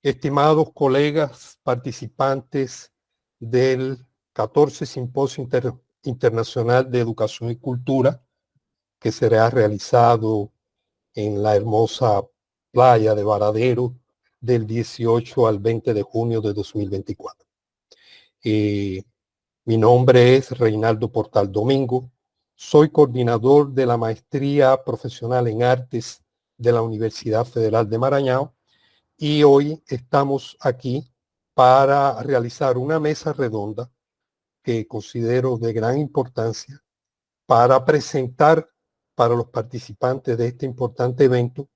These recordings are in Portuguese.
Estimados colegas participantes del 14 Simposio Internacional de Educación y Cultura, que será realizado en la hermosa playa de Varadero del 18 al 20 de junio de 2024. Mi nombre es Reinaldo Portal Domingo, soy coordinador de la Maestría Profesional en Artes de la Universidad Federal de Maranhão y hoy estamos aquí para realizar una mesa redonda que considero de gran importancia para presentar para los participantes de este importante evento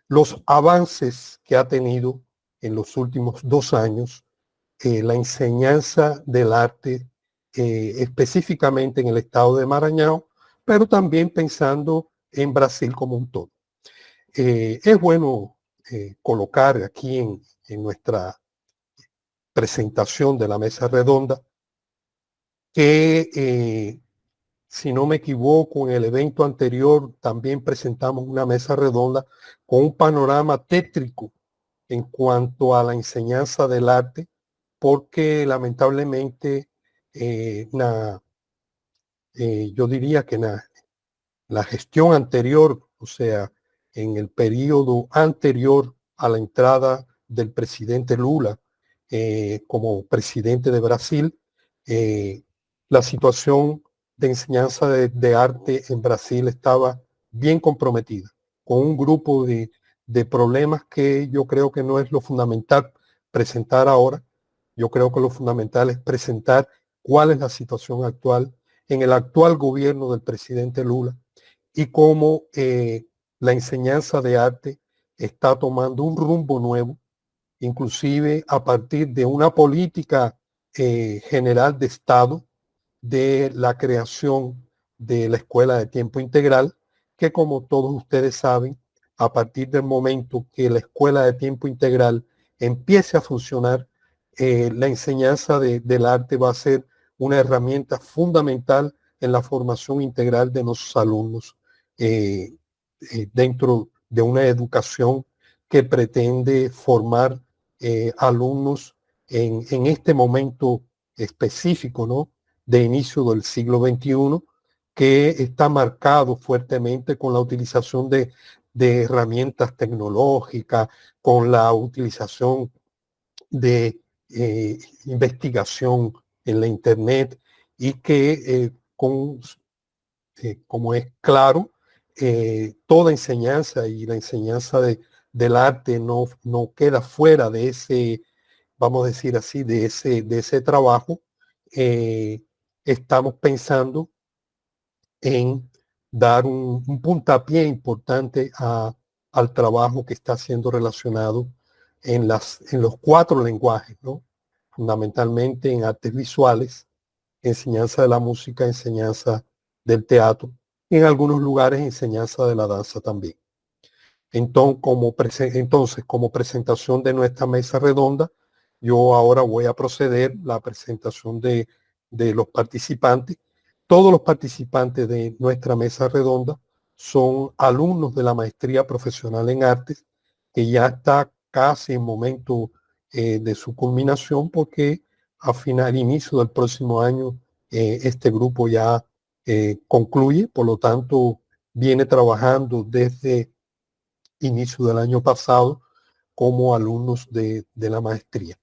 los avances que ha tenido en los últimos 2 años la enseñanza del arte específicamente en el estado de Maranhão, pero también pensando en Brasil como un todo. Es bueno colocar aquí en nuestra presentación de la mesa redonda que si no me equivoco, en el evento anterior también presentamos una mesa redonda con un panorama tétrico en cuanto a la enseñanza del arte, porque lamentablemente yo diría que la gestión anterior, o sea, en el periodo anterior a la entrada del presidente Lula como presidente de Brasil, la situación de enseñanza de arte en Brasil estaba bien comprometida, con un grupo de problemas que yo creo que no es lo fundamental presentar ahora. Yo creo que lo fundamental es presentar cuál es la situación actual en el actual gobierno del presidente Lula y cómo la enseñanza de arte está tomando un rumbo nuevo, inclusive a partir de una política general de Estado de la creación de la escuela de tiempo integral, que como todos ustedes saben, a partir del momento que la escuela de tiempo integral empiece a funcionar, la enseñanza del arte va a ser una herramienta fundamental en la formación integral de nuestros alumnos dentro de una educación que pretende formar alumnos en este momento específico, ¿no?, de inicio del siglo XXI, que está marcado fuertemente con la utilización de herramientas tecnológicas, con la utilización de investigación en la Internet y que como es claro, toda enseñanza y la enseñanza del arte no queda fuera de ese, vamos a decir así, de ese trabajo. Estamos pensando en dar un puntapié importante al trabajo que está siendo relacionado en los 4 lenguajes, ¿no? Fundamentalmente en artes visuales, enseñanza de la música, enseñanza del teatro y en algunos lugares enseñanza de la danza también. Entonces, como presentación de nuestra mesa redonda, yo ahora voy a proceder la presentación de los participantes. Todos los participantes de nuestra mesa redonda son alumnos de la Maestría Profesional en Artes, que ya está casi en momento de su culminación, porque al inicio del próximo año, este grupo ya concluye, por lo tanto, viene trabajando desde inicio del año pasado como alumnos de la maestría.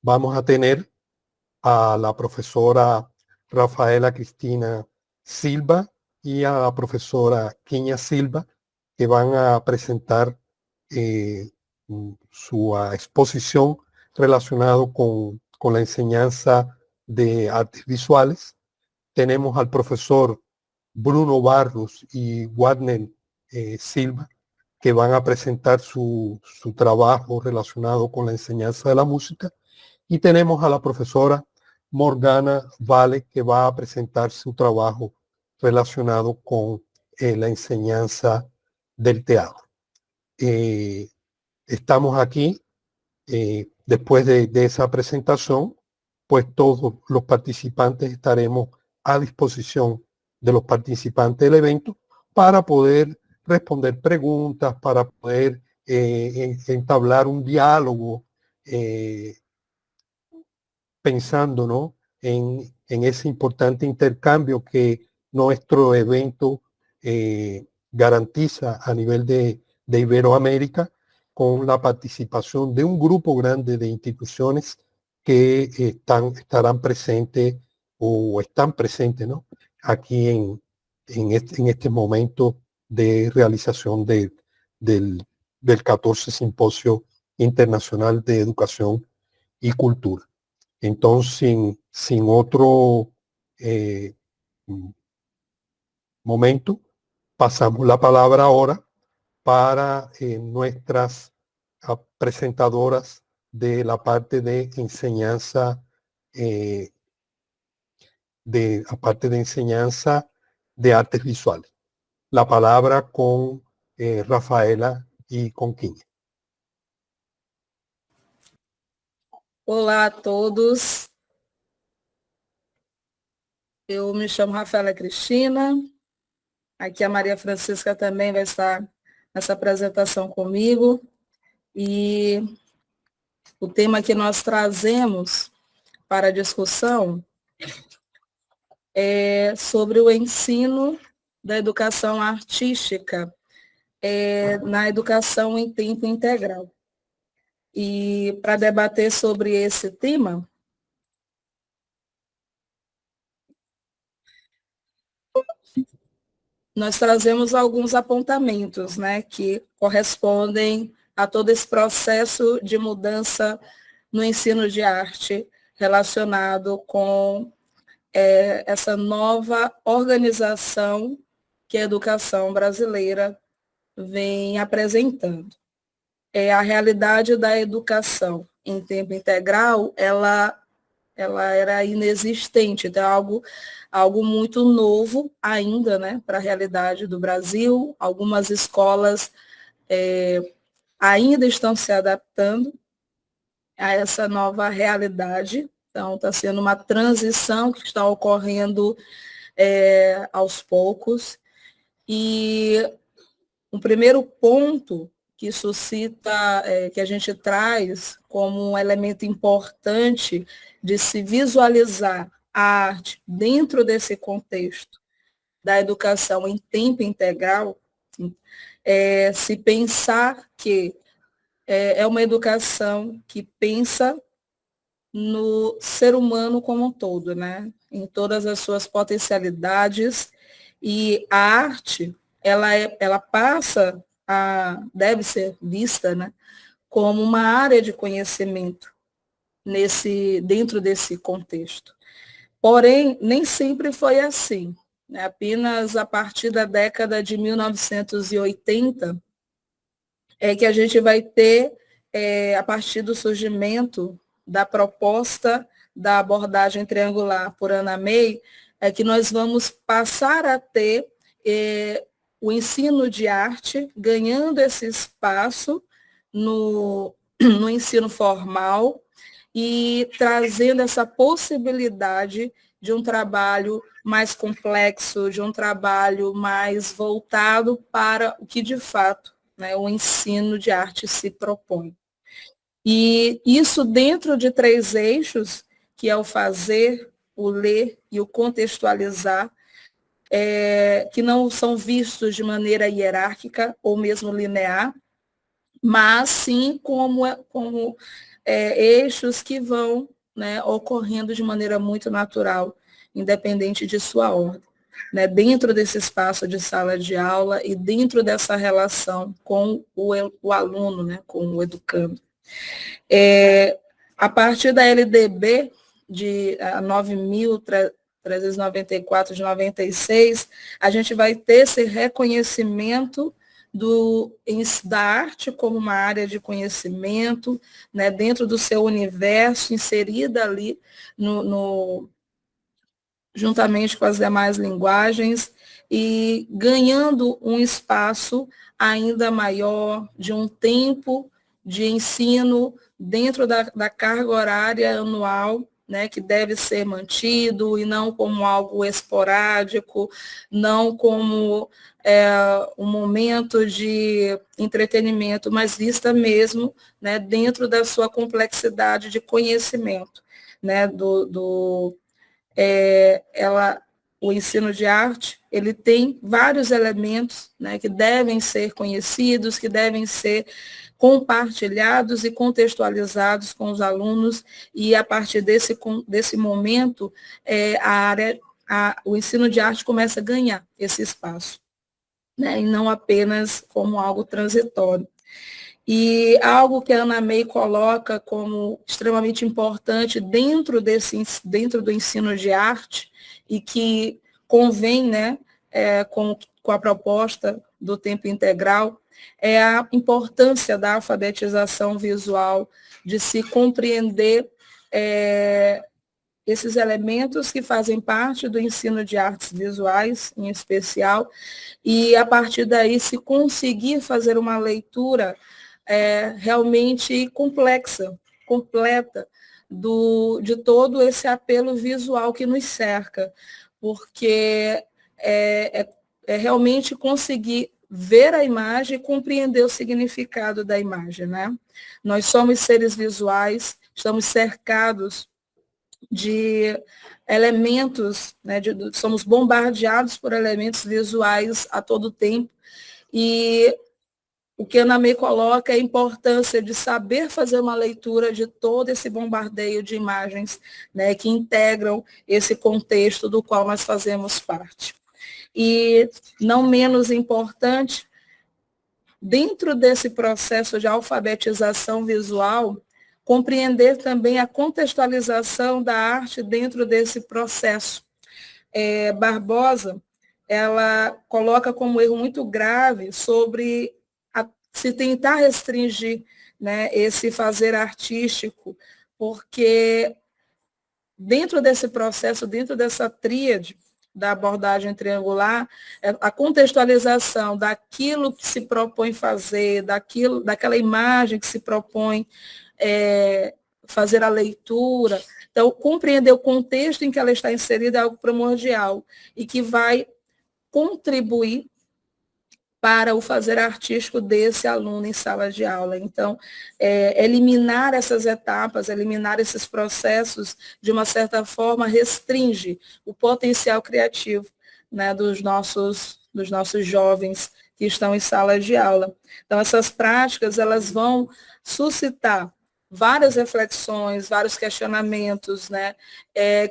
Vamos a tener a la profesora Rafaela Cristina Silva y a la profesora Quiña Silva, que van a presentar su exposición relacionado con la enseñanza de artes visuales. Tenemos al profesor Bruno Barros y Wagner Silva, que van a presentar su trabajo relacionado con la enseñanza de la música. Y tenemos a la profesora Morgana Vale, que va a presentar su trabajo relacionado con la enseñanza del teatro. Estamos aquí, después de esa presentación, pues todos los participantes estaremos a disposición de los participantes del evento para poder responder preguntas, para poder entablar un diálogo pensando, ¿no?, en ese importante intercambio que nuestro evento garantiza a nivel de Iberoamérica, con la participación de un grupo grande de instituciones que estarán presentes o están presentes, ¿no?, aquí en este momento de realización del 14 Simposio Internacional de Educación y Cultura. Entonces, sin otro momento, pasamos la palabra ahora para nuestras presentadoras de la parte de enseñanza, de artes visuales. La palabra con Rafaela y con Quiñe. Olá a todos, eu me chamo Rafaela Cristina, aqui a Maria Francisca também vai estar nessa apresentação comigo, e o tema que nós trazemos para a discussão é sobre o ensino da educação artística na educação em tempo integral. E para debater sobre esse tema, nós trazemos alguns apontamentos, né, que correspondem a todo esse processo de mudança no ensino de arte relacionado com essa nova organização que a educação brasileira vem apresentando. A realidade da educação em tempo integral, ela era inexistente, então algo muito novo ainda, né, para a realidade do Brasil. Algumas escolas ainda estão se adaptando a essa nova realidade, então está sendo uma transição que está ocorrendo aos poucos. E um primeiro ponto que suscita, que a gente traz como um elemento importante de se visualizar a arte dentro desse contexto da educação em tempo integral, se pensar que é uma educação que pensa no ser humano como um todo, né? Em todas as suas potencialidades, e a arte, ela passa deve ser vista, né, como uma área de conhecimento dentro desse contexto. Porém, nem sempre foi assim. Né? Apenas a partir da década de 1980 é que a gente vai ter, a partir do surgimento da proposta da abordagem triangular por Anna May, é que nós vamos passar a ter o ensino de arte ganhando esse espaço no ensino formal e trazendo essa possibilidade de um trabalho mais complexo, de um trabalho mais voltado para o que, de fato, né, o ensino de arte se propõe. E isso dentro de 3 eixos, que é o fazer, o ler e o contextualizar, que não são vistos de maneira hierárquica ou mesmo linear, mas sim como eixos que vão, né, ocorrendo de maneira muito natural, independente de sua ordem, né, dentro desse espaço de sala de aula e dentro dessa relação com o aluno, né, com o educando. A partir da LDB de 9.394 de 96, a gente vai ter esse reconhecimento da arte como uma área de conhecimento, né, dentro do seu universo, inserida ali juntamente com as demais linguagens, e ganhando um espaço ainda maior, de um tempo de ensino dentro da carga horária anual, né, que deve ser mantido, e não como algo esporádico, não como um momento de entretenimento, mas vista mesmo, né, dentro da sua complexidade de conhecimento, né, o ensino de arte, ele tem vários elementos, né, que devem ser conhecidos, que devem ser compartilhados e contextualizados com os alunos, e a partir desse momento, o ensino de arte começa a ganhar esse espaço, né, e não apenas como algo transitório. E algo que a Ana May coloca como extremamente importante dentro do ensino de arte, e que convém, né, com a proposta do tempo integral, é a importância da alfabetização visual, de se compreender esses elementos que fazem parte do ensino de artes visuais, em especial, e a partir daí se conseguir fazer uma leitura realmente complexa, completa, de todo esse apelo visual que nos cerca, porque é realmente conseguir ver a imagem e compreender o significado da imagem, né? Nós somos seres visuais, estamos cercados de elementos, né, somos bombardeados por elementos visuais a todo tempo, e o que a Ana May coloca é a importância de saber fazer uma leitura de todo esse bombardeio de imagens, né, que integram esse contexto do qual nós fazemos parte. E, não menos importante, dentro desse processo de alfabetização visual, compreender também a contextualização da arte dentro desse processo. Barbosa, ela coloca como erro muito grave sobre se tentar restringir, né, esse fazer artístico, porque dentro desse processo, dentro dessa tríade da abordagem triangular, a contextualização daquilo que se propõe fazer, daquela imagem que se propõe fazer a leitura. Então, compreender o contexto em que ela está inserida é algo primordial e que vai contribuir para o fazer artístico desse aluno em sala de aula. Então, eliminar essas etapas, eliminar esses processos, de uma certa forma, restringe o potencial criativo, né, dos nossos jovens que estão em sala de aula. Então, essas práticas, elas vão suscitar várias reflexões, vários questionamentos, né,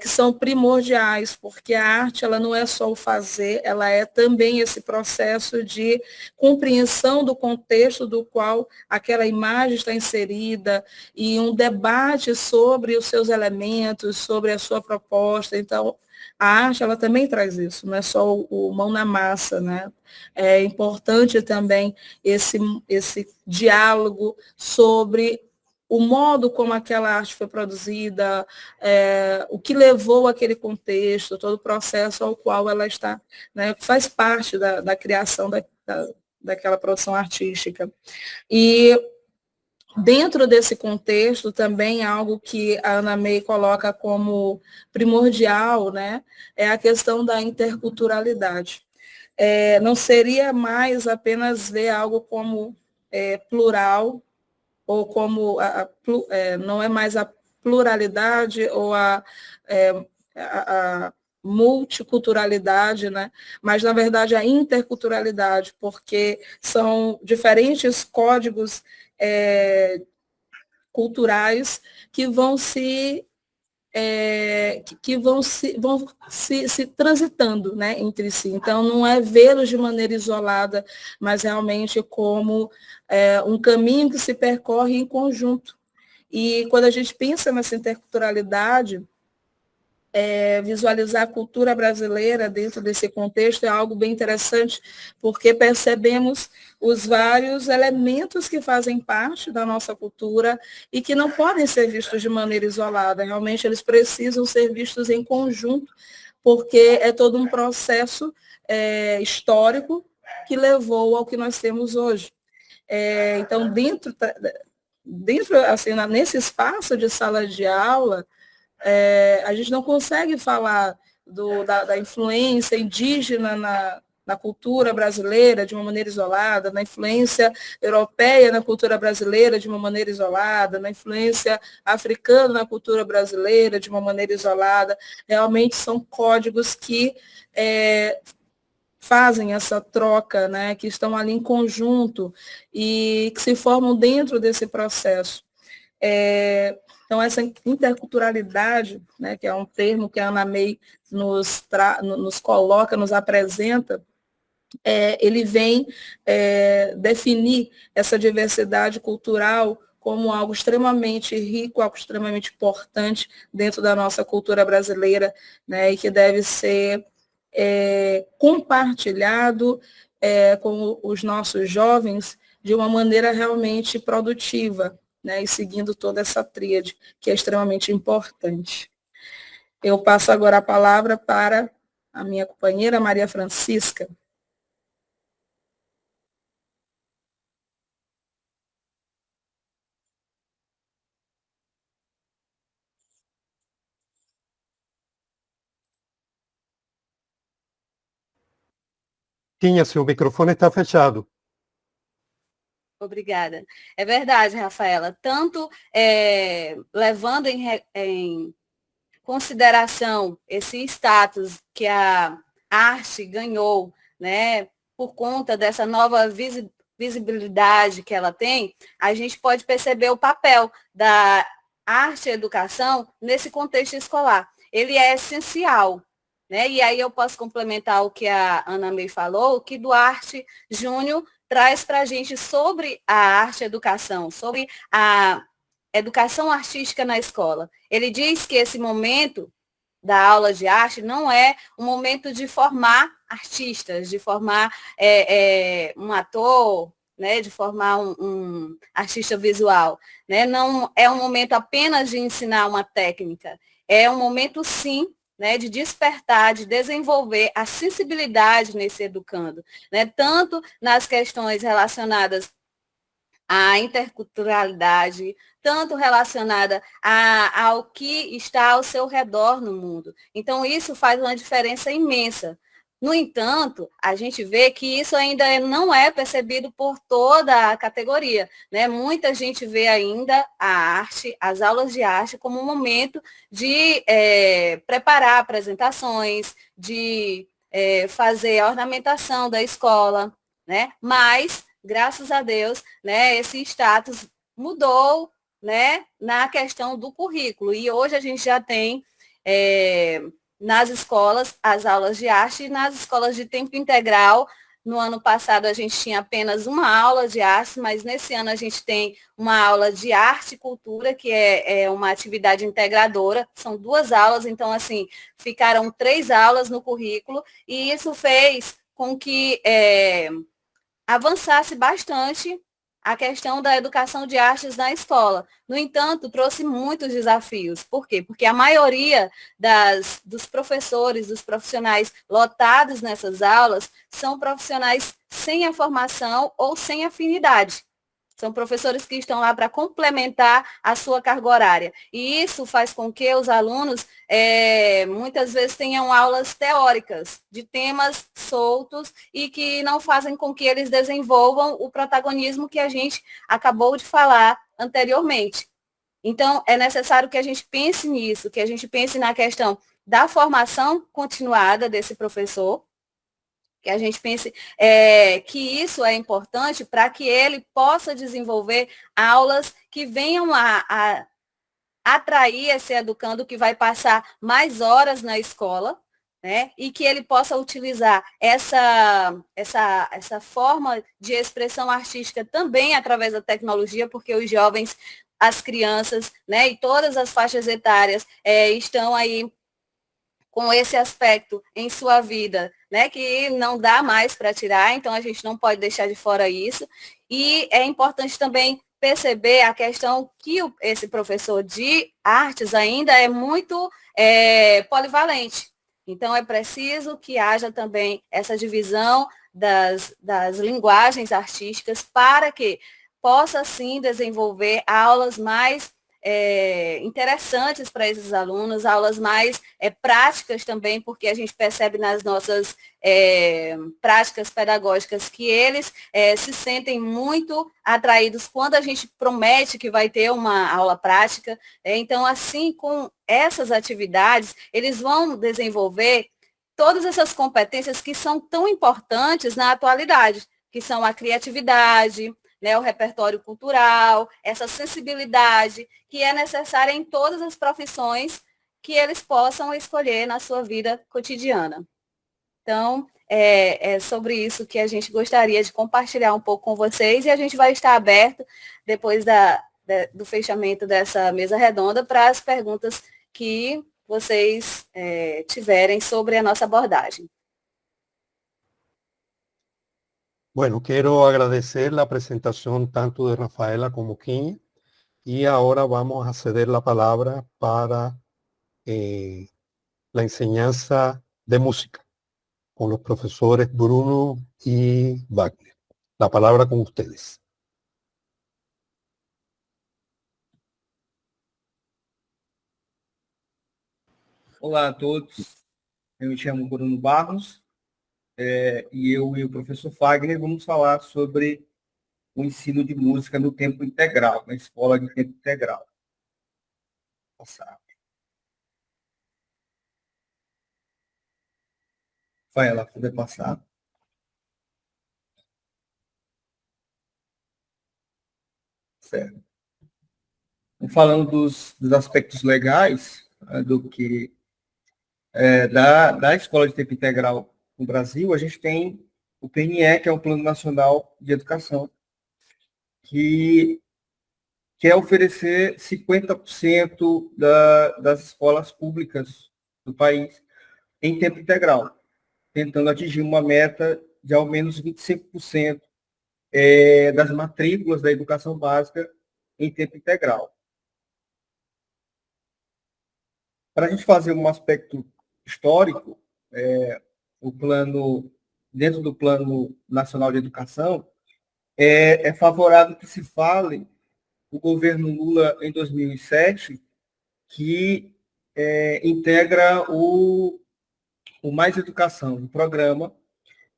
que são primordiais, porque a arte, ela não é só o fazer, ela é também esse processo de compreensão do contexto do qual aquela imagem está inserida, e um debate sobre os seus elementos, sobre a sua proposta. Então, a arte, ela também traz isso, não é só o mão na massa, né? É importante também esse diálogo sobre o modo como aquela arte foi produzida, o que levou aquele contexto, todo o processo ao qual ela está, né, faz parte da criação daquela produção artística. E dentro desse contexto, também algo que a Ana May coloca como primordial, né, é a questão da interculturalidade. Não seria mais apenas ver algo como plural, ou como não é mais a pluralidade ou a multiculturalidade, né? Mas, na verdade, a interculturalidade, porque são diferentes códigos culturais que vão se transitando, né, entre si. Então, não é vê-los de maneira isolada, mas realmente como um caminho que se percorre em conjunto. E quando a gente pensa nessa interculturalidade, visualizar a cultura brasileira dentro desse contexto é algo bem interessante, porque percebemos os vários elementos que fazem parte da nossa cultura e que não podem ser vistos de maneira isolada. Realmente, eles precisam ser vistos em conjunto, porque é todo um processo histórico que levou ao que nós temos hoje. Então, dentro assim, nesse espaço de sala de aula, a gente não consegue falar da influência indígena na cultura brasileira de uma maneira isolada, na influência europeia na cultura brasileira de uma maneira isolada, na influência africana na cultura brasileira de uma maneira isolada. Realmente são códigos que fazem essa troca, né, que estão ali em conjunto e que se formam dentro desse processo. Então, essa interculturalidade, né, que é um termo que a Ana May nos coloca, nos apresenta, ele vem definir essa diversidade cultural como algo extremamente rico, algo extremamente importante dentro da nossa cultura brasileira, né, e que deve ser compartilhado com os nossos jovens de uma maneira realmente produtiva, né, e seguindo toda essa tríade, que é extremamente importante. Eu passo agora a palavra para a minha companheira Maria Francisca. Tinha, seu microfone está fechado. Obrigada. É verdade, Rafaela. Tanto levando em consideração esse status que a arte ganhou, né, por conta dessa nova visibilidade que ela tem, a gente pode perceber o papel da arte e educação nesse contexto escolar. Ele é essencial, né? E aí eu posso complementar o que a Ana May falou, que Duarte Júnior traz para a gente sobre a arte e educação, sobre a educação artística na escola. Ele diz que esse momento da aula de arte não é um momento de formar artistas, de formar um ator, né, de formar um artista visual. Né? Não é um momento apenas de ensinar uma técnica, é um momento, sim, né, de despertar, de desenvolver a sensibilidade nesse educando, né, tanto nas questões relacionadas à interculturalidade, tanto relacionada ao que está ao seu redor no mundo. Então, isso faz uma diferença imensa. No entanto, a gente vê que isso ainda não é percebido por toda a categoria, né? Muita gente vê ainda a arte, as aulas de arte, como um momento de preparar apresentações, de fazer a ornamentação da escola, né? Mas, graças a Deus, né, esse status mudou, né, na questão do currículo. E hoje a gente já tem nas escolas as aulas de arte e nas escolas de tempo integral. No ano passado a gente tinha apenas uma aula de arte, mas nesse ano a gente tem uma aula de arte e cultura, que é uma atividade integradora. São 2 aulas, então, assim, ficaram 3 aulas no currículo, e isso fez com que avançasse bastante a questão da educação de artes na escola. No entanto, trouxe muitos desafios. Por quê? Porque a maioria dos professores, dos profissionais lotados nessas aulas, são profissionais sem a formação ou sem afinidade. São professores que estão lá para complementar a sua carga horária. E isso faz com que os alunos, muitas vezes, tenham aulas teóricas, de temas soltos, e que não fazem com que eles desenvolvam o protagonismo que a gente acabou de falar anteriormente. Então, é necessário que a gente pense nisso, que a gente pense na questão da formação continuada desse professor, que a gente pense que isso é importante para que ele possa desenvolver aulas que venham a atrair esse educando que vai passar mais horas na escola, né? E que ele possa utilizar essa forma de expressão artística também através da tecnologia, porque os jovens, as crianças, né, e todas as faixas etárias estão aí com esse aspecto em sua vida, né, que não dá mais para tirar, então a gente não pode deixar de fora isso. E é importante também perceber a questão que esse professor de artes ainda é muito polivalente. Então, é preciso que haja também essa divisão das linguagens artísticas para que possa, sim, desenvolver aulas mais interessantes para esses alunos, aulas mais práticas também, porque a gente percebe nas nossas práticas pedagógicas que eles se sentem muito atraídos quando a gente promete que vai ter uma aula prática. Então, assim, com essas atividades, eles vão desenvolver todas essas competências que são tão importantes na atualidade, que são a criatividade, né, o repertório cultural, essa sensibilidade que é necessária em todas as profissões que eles possam escolher na sua vida cotidiana. Então, é sobre isso que a gente gostaria de compartilhar um pouco com vocês, e a gente vai estar aberto, depois do fechamento dessa mesa redonda, para as perguntas que vocês tiverem sobre a nossa abordagem. Bueno, quiero agradecer la presentación tanto de Rafaela como Kim, y ahora vamos a ceder la palabra para la enseñanza de música con los profesores Bruno y Wagner. La palabra con ustedes. Olá a todos, eu me chamo Bruno Barros e eu e o professor Fagner vamos falar sobre o ensino de música no tempo integral, na escola de tempo integral. Passar. Vai ela poder passar. Certo. Falando dos aspectos legais do que da escola de tempo integral no Brasil, a gente tem o PNE, que é o Plano Nacional de Educação, que quer oferecer 50% das escolas públicas do país em tempo integral, tentando atingir uma meta de ao menos 25% das matrículas da educação básica em tempo integral. Para a gente fazer um aspecto histórico, dentro do Plano Nacional de Educação, é favorável que se fale o governo Lula, em 2007, que integra o Mais Educação, um programa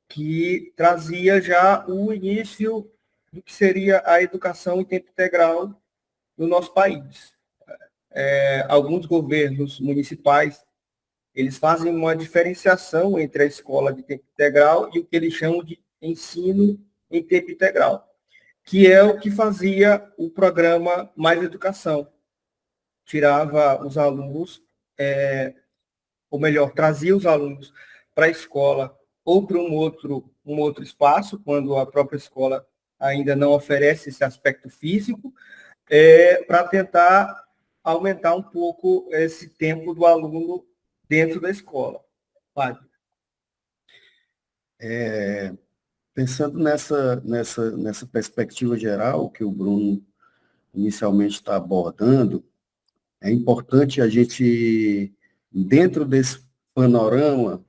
que trazia já o início do que seria a educação em tempo integral no nosso país. Alguns governos municipais, eles fazem uma diferenciação entre a escola de tempo integral e o que eles chamam de ensino em tempo integral, que é o que fazia o programa Mais Educação. Tirava os alunos, ou melhor, trazia os alunos para a escola ou para um outro espaço, quando a própria escola ainda não oferece esse aspecto físico, para tentar aumentar um pouco esse tempo do aluno dentro da escola. Padre. Pensando nessa perspectiva geral que o Bruno inicialmente está abordando, é importante a gente, dentro desse panorama,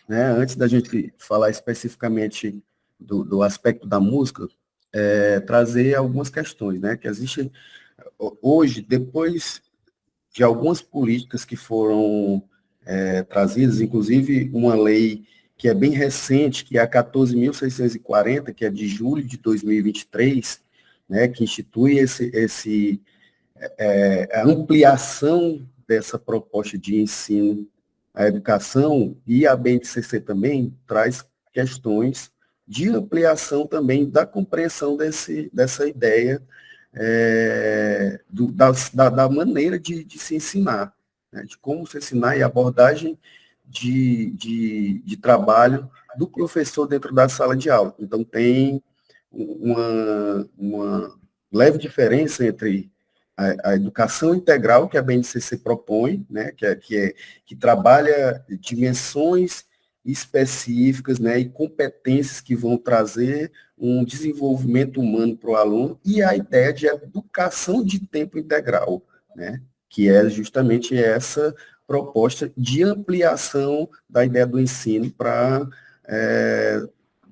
né, antes da gente falar especificamente do aspecto da música, trazer algumas questões, né, que existem hoje, depois de algumas políticas que foram trazidas, inclusive uma lei que é bem recente, que é a 14.640, que é de julho de 2023, né, que institui a ampliação dessa proposta de ensino à educação, e a BNCC também traz questões de ampliação também da compreensão dessa ideia da maneira de se ensinar, né, de como se ensinar e abordagem de trabalho do professor dentro da sala de aula. Então, tem uma leve diferença entre a educação integral que a BNCC propõe, né, que trabalha dimensões específicas, né, e competências que vão trazer um desenvolvimento humano para o aluno, e a ideia de educação de tempo integral, né, que é justamente essa proposta de ampliação da ideia do ensino para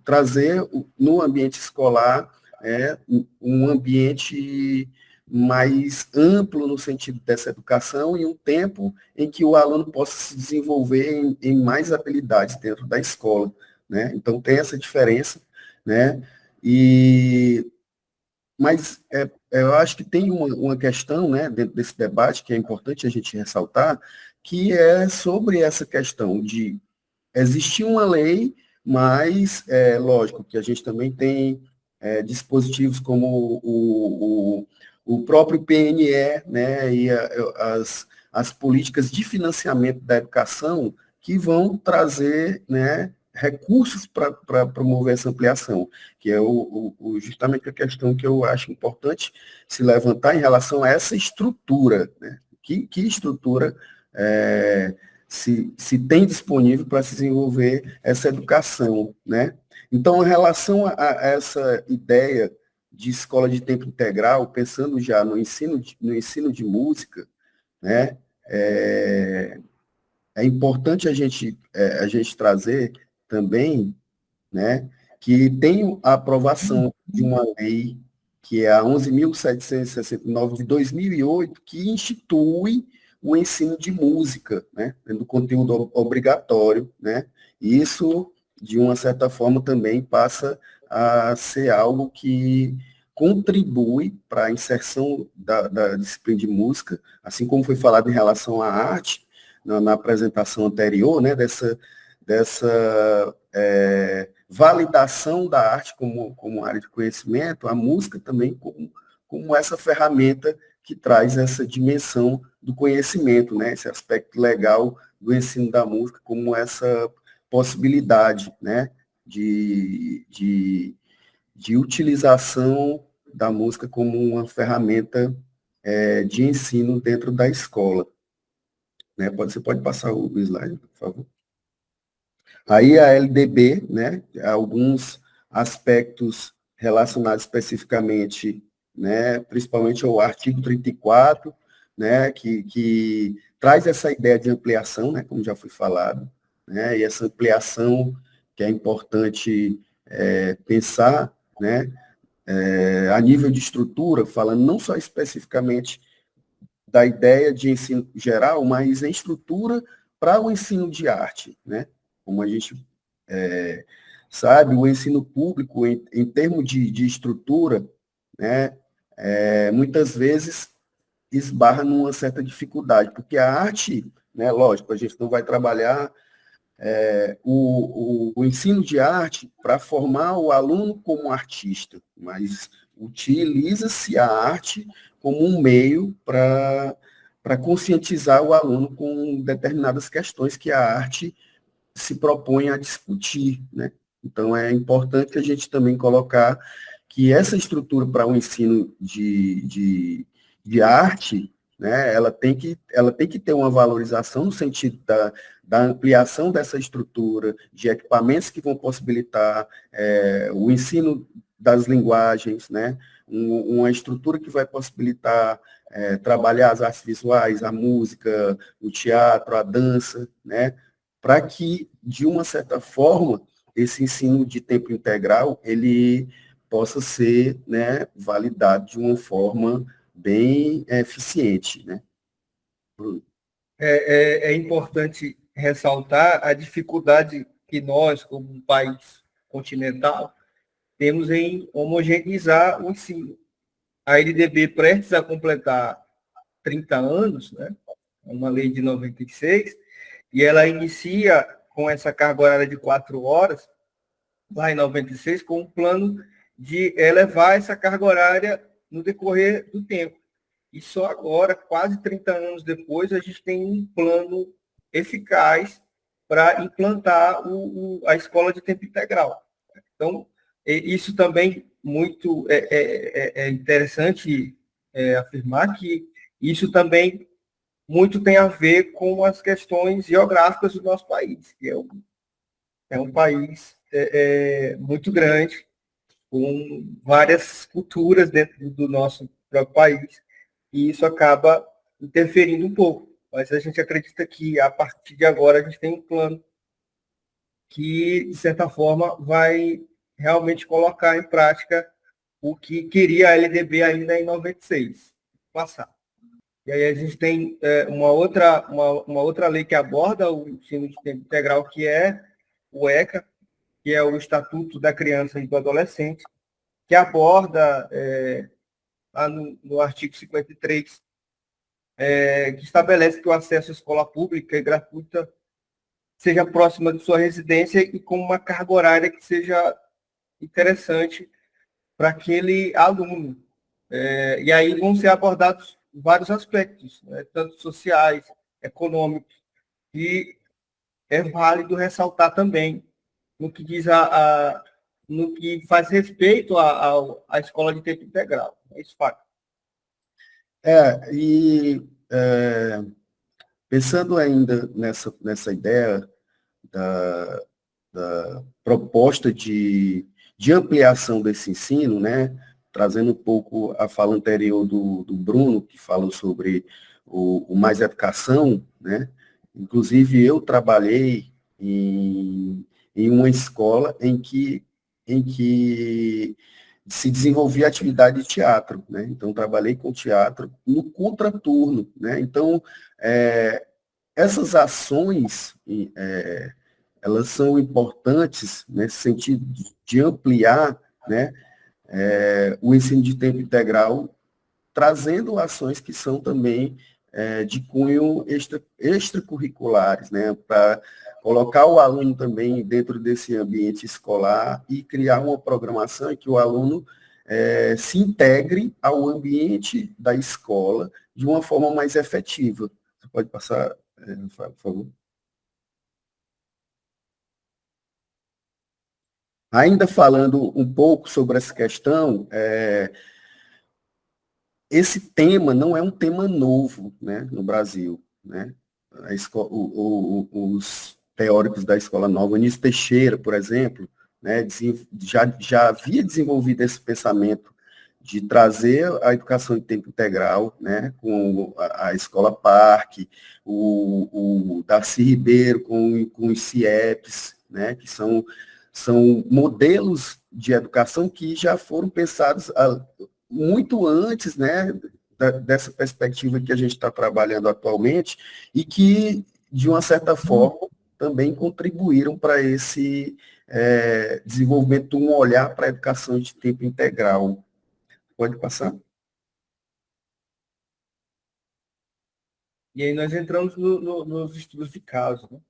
trazer no ambiente escolar um ambiente mais amplo no sentido dessa educação e um tempo em que o aluno possa se desenvolver em mais habilidades dentro da escola, né? Então, tem essa diferença, né? Mas eu acho que tem uma questão, né, dentro desse debate que é importante a gente ressaltar, que é sobre essa questão de existir uma lei, mas, lógico, que a gente também tem dispositivos como o próprio PNE, né, e as políticas de financiamento da educação que vão trazer, né, recursos para promover essa ampliação, que é justamente a questão que eu acho importante se levantar em relação a essa estrutura, né? Que estrutura se tem disponível para se desenvolver essa educação, né? Então, em relação a essa ideia de escola de tempo integral, pensando já no ensino de música, né? É importante a gente trazer também, né, que tem a aprovação de uma lei, que é a 11.769 de 2008, que institui o ensino de música, né, do conteúdo obrigatório, né, e isso, de uma certa forma, também passa a ser algo que contribui para a inserção da disciplina de música, assim como foi falado em relação à arte, na apresentação anterior, né, dessa validação da arte como área de conhecimento, a música também como essa ferramenta que traz essa dimensão do conhecimento, né, esse aspecto legal do ensino da música, como essa possibilidade, né, de utilização da música como uma ferramenta de ensino dentro da escola. Né? Você pode passar o slide, por favor. Aí a LDB, né, alguns aspectos relacionados especificamente, né, principalmente ao artigo 34, né, que traz essa ideia de ampliação, né, como já foi falado, né, e essa ampliação que é importante pensar, né, a nível de estrutura, falando não só especificamente da ideia de ensino geral, mas em estrutura para o ensino de arte, né? Como a gente sabe, o ensino público, em termos de estrutura, né, muitas vezes esbarra numa certa dificuldade, porque a arte, né, lógico, a gente não vai trabalhar o ensino de arte para formar o aluno como artista, mas utiliza-se a arte como um meio para conscientizar o aluno com determinadas questões que a arte se propõe a discutir, né? Então, é importante a gente também colocar que essa estrutura para o ensino de arte, né, ela tem que ter uma valorização no sentido da ampliação dessa estrutura, de equipamentos que vão possibilitar o ensino das linguagens, né, uma estrutura que vai possibilitar trabalhar as artes visuais, a música, o teatro, a dança, né, para que, de uma certa forma, esse ensino de tempo integral, ele possa ser, né, validado de uma forma bem eficiente, né? É importante ressaltar a dificuldade que nós, como um país continental, temos em homogeneizar o ensino. A LDB, prestes a completar 30 anos, né, uma lei de 96, e ela inicia com essa carga horária de 4 horas, lá em 96, com um plano de elevar essa carga horária no decorrer do tempo. E só agora, quase 30 anos depois, a gente tem um plano eficaz para implantar a escola de tempo integral. Então, isso também muito é interessante afirmar que isso também muito tem a ver com as questões geográficas do nosso país, que é um país muito grande, com várias culturas dentro do nosso próprio país, e isso acaba interferindo um pouco. Mas a gente acredita que, a partir de agora, a gente tem um plano que, de certa forma, vai realmente colocar em prática o que queria a LDB ainda em 96. passar. E aí a gente tem uma outra lei que aborda o ensino de tempo integral, que é o ECA, que é o Estatuto da Criança e do Adolescente, que aborda, lá no artigo 53, que estabelece que o acesso à escola pública e gratuita seja próxima de sua residência e com uma carga horária que seja interessante para aquele aluno. E aí vão ser abordados vários aspectos, né, tanto sociais, econômicos, e é válido ressaltar também no que diz no que faz respeito à escola de tempo integral. É isso, Fábio. Pensando ainda nessa ideia da proposta de ampliação desse ensino, né, trazendo um pouco a fala anterior do Bruno, que falou sobre o Mais Educação, né, inclusive eu trabalhei em uma escola em que se desenvolvia atividade de teatro, né? Então, trabalhei com teatro no contraturno, né? Então, essas ações, elas são importantes nesse sentido de ampliar, né, o ensino de tempo integral, trazendo ações que são também de cunho extracurriculares, né, para colocar o aluno também dentro desse ambiente escolar e criar uma programação em que o aluno se integre ao ambiente da escola de uma forma mais efetiva. Você pode passar, por favor? Ainda falando um pouco sobre essa questão, esse tema não é um tema novo, né, no Brasil, né? Os teóricos da Escola Nova, Anísio Teixeira, por exemplo, né, já havia desenvolvido esse pensamento de trazer a educação em tempo integral, né, com a Escola Parque, o Darcy Ribeiro com os CIEPs, né, que são modelos de educação que já foram pensados muito antes, né, dessa perspectiva que a gente está trabalhando atualmente e que, de uma certa forma, também contribuíram para esse desenvolvimento de um olhar para a educação de tempo integral. Pode passar? E aí nós entramos nos estudos de caso, né?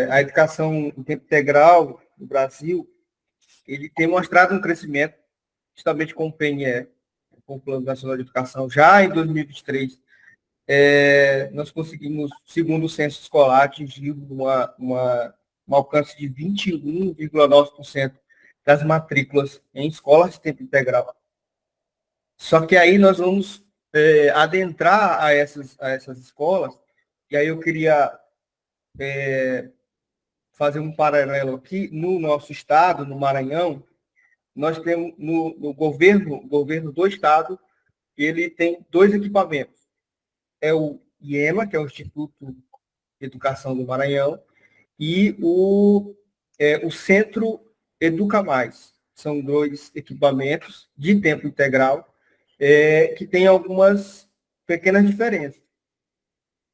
A educação em tempo integral no Brasil, ele tem mostrado um crescimento, justamente com o PNE, com o Plano Nacional de Educação. Já em 2023, nós conseguimos, segundo o Censo Escolar, atingir um alcance de 21,9% das matrículas em escolas de tempo integral. Só que aí nós vamos adentrar a essas escolas, e aí eu queria fazer um paralelo aqui. No nosso estado, no Maranhão, nós temos no governo do estado, ele tem 2 equipamentos. É o IEMA, que é o Instituto de Educação do Maranhão, e o Centro Educa Mais. São 2 equipamentos de tempo integral que têm algumas pequenas diferenças.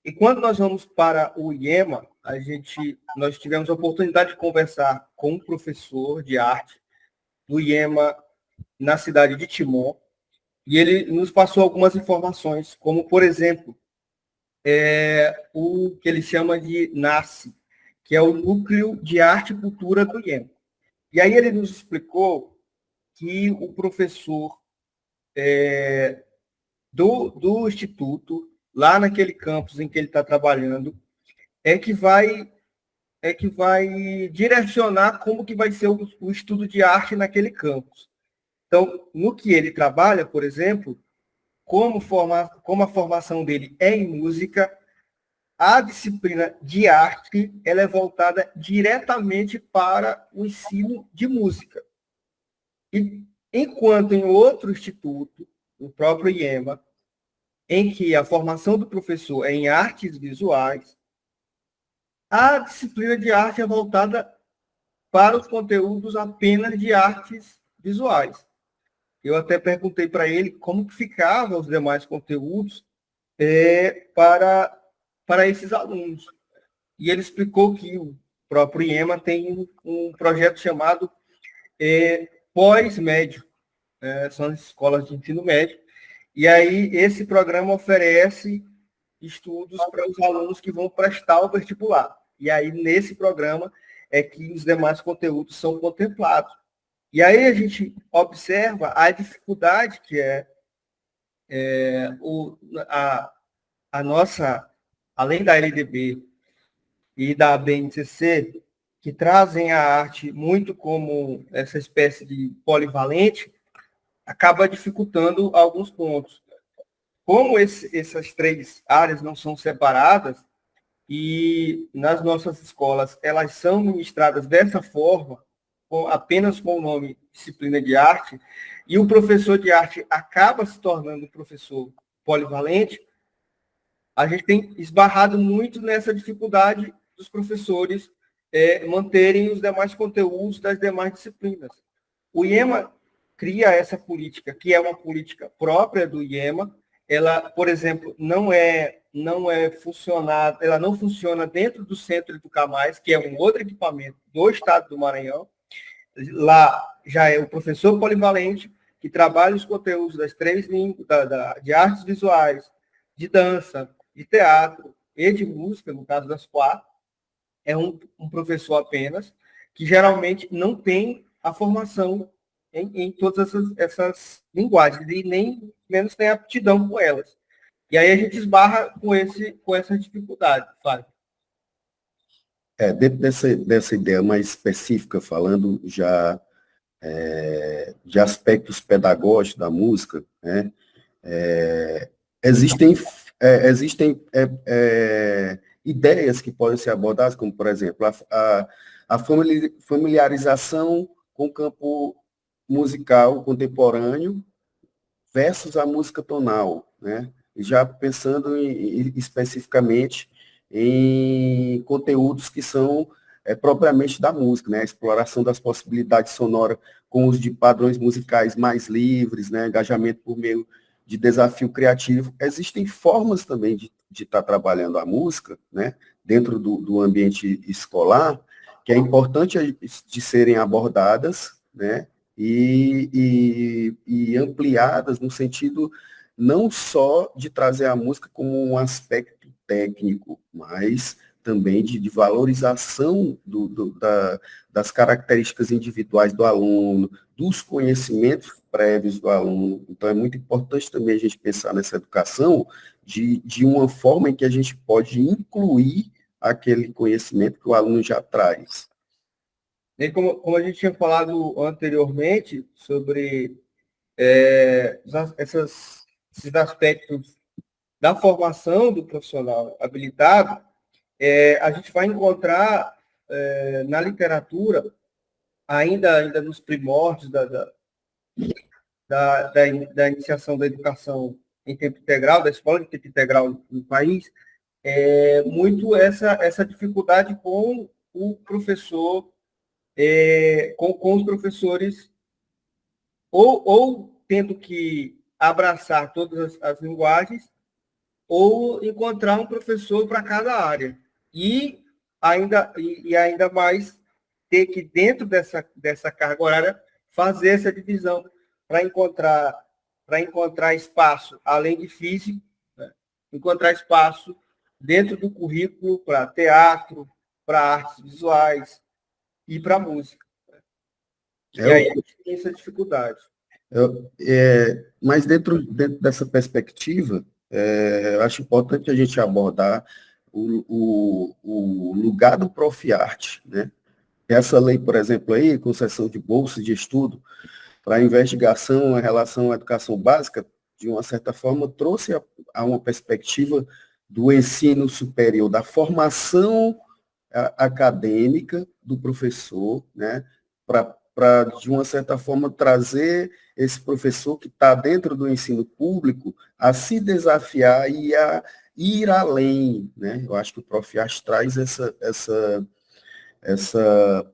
E quando nós vamos para o IEMA, nós tivemos a oportunidade de conversar com um professor de arte do IEMA na cidade de Timon, e ele nos passou algumas informações, como, por exemplo, o que ele chama de NACE, que é o Núcleo de Arte e Cultura do IEMA. E aí ele nos explicou que o professor do Instituto, lá naquele campus em que ele está trabalhando, é que vai direcionar como que vai ser o estudo de arte naquele campus. Então, no que ele trabalha, por exemplo, como a formação dele é em música, a disciplina de arte ela é voltada diretamente para o ensino de música. E, enquanto em outro instituto, o próprio IEMA, em que a formação do professor é em artes visuais, a disciplina de arte é voltada para os conteúdos apenas de artes visuais. eu até perguntei para ele como que ficavam os demais conteúdos para esses alunos. E ele explicou que o próprio IEMA tem um projeto chamado pós-médio, são as escolas de ensino médio, e aí esse programa oferece estudos para os alunos que vão prestar o vestibular. E aí, nesse programa, é que os demais conteúdos são contemplados. E aí a gente observa a dificuldade que a nossa, além da LDB e da BNCC, que trazem a arte muito como essa espécie de polivalente, acaba dificultando alguns pontos. Como essas três áreas não são separadas, e nas nossas escolas elas são ministradas dessa forma, apenas com o nome disciplina de arte, e o professor de arte acaba se tornando um professor polivalente, a gente tem esbarrado muito nessa dificuldade dos professores manterem os demais conteúdos das demais disciplinas. O IEMA cria essa política, que é uma política própria do IEMA. Ela, por exemplo, ela não funciona dentro do Centro Educar Mais, que é um outro equipamento do Estado do Maranhão. Lá já é o professor polivalente, que trabalha os conteúdos das três línguas, de artes visuais, de dança, de teatro e de música, no caso das quatro. É um professor apenas, que geralmente não tem a formação em todas essas linguagens, e nem menos tem aptidão com elas. E aí a gente esbarra com essa dificuldade, Fábio. Dentro dessa ideia mais específica, falando já de aspectos pedagógicos da música, né, existem ideias que podem ser abordadas, como, por exemplo, a familiarização com o campo musical contemporâneo versus a música tonal, né? Já pensando especificamente em conteúdos que são propriamente da música, né? A exploração das possibilidades sonoras com os de padrões musicais mais livres, né? Engajamento por meio de desafio criativo. Existem formas também de estar trabalhando a música, né? Dentro do ambiente escolar, que é importante de serem abordadas, né? E ampliadas no sentido não só de trazer a música como um aspecto técnico, mas também de valorização das características individuais do aluno, dos conhecimentos prévios do aluno. Então, é muito importante também a gente pensar nessa educação de uma forma em que a gente pode incluir aquele conhecimento que o aluno já traz. E como a gente tinha falado anteriormente sobre esses aspectos da formação do profissional habilitado, a gente vai encontrar na literatura, ainda nos primórdios da iniciação da educação em tempo integral, da escola de tempo integral no país, muito essa dificuldade com o professor, com os professores, ou tendo que abraçar todas as linguagens, ou encontrar um professor para cada área. E ainda mais ter que, dentro dessa carga horária, fazer essa divisão para encontrar espaço, além de físico, né? Encontrar espaço dentro do currículo para teatro, para artes visuais e para música. E aí a gente tem essa dificuldade. Mas dentro dessa perspectiva, eu acho importante a gente abordar o lugar do Profiarte, né? Essa lei, por exemplo, aí, concessão de bolsa de estudo para investigação em relação à educação básica, de uma certa forma, trouxe a uma perspectiva do ensino superior, da formação acadêmica do professor, né? Para, de uma certa forma, trazer esse professor que está dentro do ensino público a se desafiar e a ir além, né? Eu acho que o Profiarte traz essa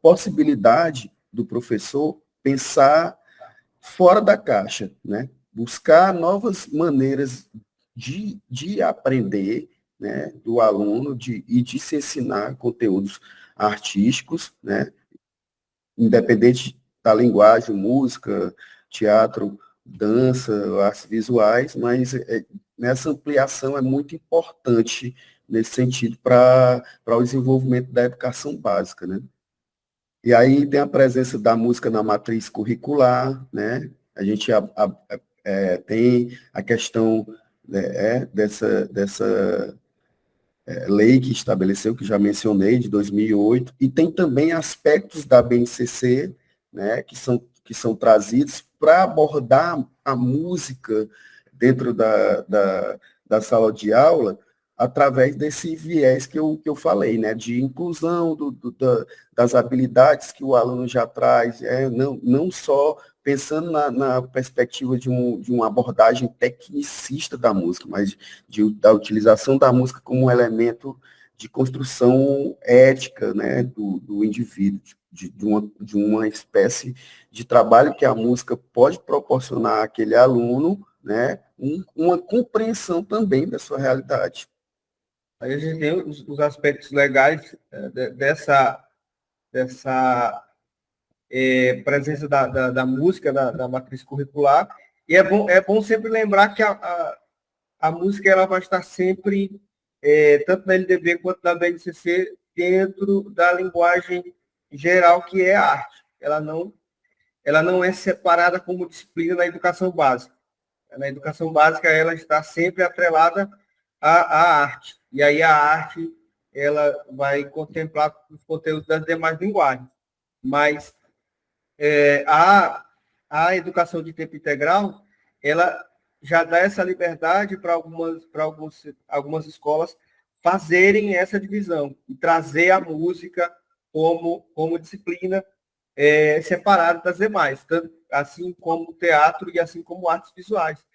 possibilidade do professor pensar fora da caixa, né? Buscar novas maneiras de aprender, né, do aluno e de se ensinar conteúdos artísticos, né, independente da linguagem, música, teatro, dança, artes visuais, mas nessa ampliação é muito importante nesse sentido para o desenvolvimento da educação básica, né? E aí tem a presença da música na matriz curricular, né? A gente tem a questão, né, dessa lei que estabeleceu, que já mencionei, de 2008, e tem também aspectos da BNCC, né, que são trazidos para abordar a música dentro da sala de aula, através desse viés que eu falei, né, de inclusão das habilidades que o aluno já traz, não só pensando na perspectiva de uma abordagem tecnicista da música, mas da utilização da música como um elemento de construção ética, né, do indivíduo, de uma espécie de trabalho que a música pode proporcionar àquele aluno, né, uma compreensão também da sua realidade. Aí a gente tem os aspectos legais dessa presença da música da matriz curricular, e é bom sempre lembrar que a música ela vai estar sempre, tanto na LDB quanto na BNCC, dentro da linguagem geral, que é a arte. Ela não é separada como disciplina na educação básica. Na educação básica, ela está sempre atrelada à arte. E aí a arte ela vai contemplar os conteúdos das demais linguagens. Mas a educação de tempo integral, ela já dá essa liberdade para algumas escolas fazerem essa divisão e trazer a música como disciplina separada das demais, tanto, assim como o teatro e assim como artes visuais.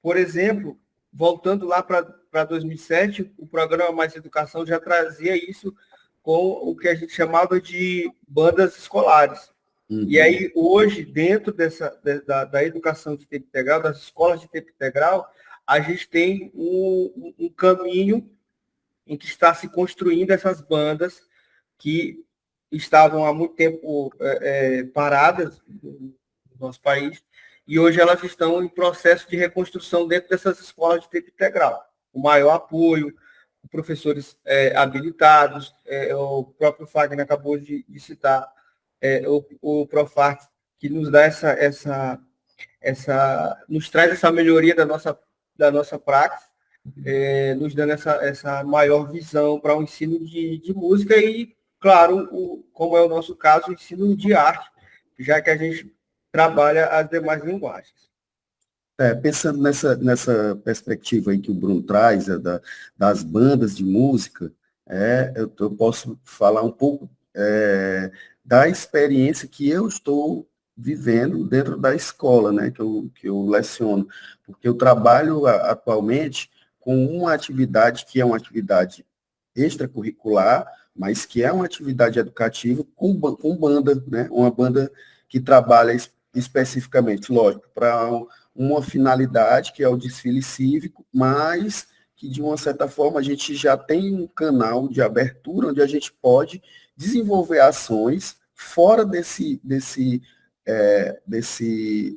Por exemplo, voltando lá para 2007, o programa Mais Educação já trazia isso com o que a gente chamava de bandas escolares. Uhum. E aí, hoje, dentro da educação de tempo integral, das escolas de tempo integral, a gente tem um caminho em que está se construindo essas bandas que estavam há muito tempo paradas no nosso país, e hoje elas estão em processo de reconstrução dentro dessas escolas de tempo integral. O maior apoio, professores habilitados, o próprio Fagner acabou de citar, o Profart, que nos dá nos traz essa melhoria da nossa praxis, nos dando essa maior visão para o ensino de música e, claro, como é o nosso caso, o ensino de arte, já que a gente trabalha as demais linguagens. Pensando nessa perspectiva aí que o Bruno traz, das bandas de música, eu posso falar um pouco da experiência que eu estou vivendo dentro da escola, né, que eu leciono, porque eu trabalho atualmente com uma atividade que é uma atividade extracurricular, mas que é uma atividade educativa com banda, né, uma banda que trabalha especificamente, lógico, para uma finalidade, que é o desfile cívico, mas que, de uma certa forma, a gente já tem um canal de abertura onde a gente pode desenvolver ações fora desse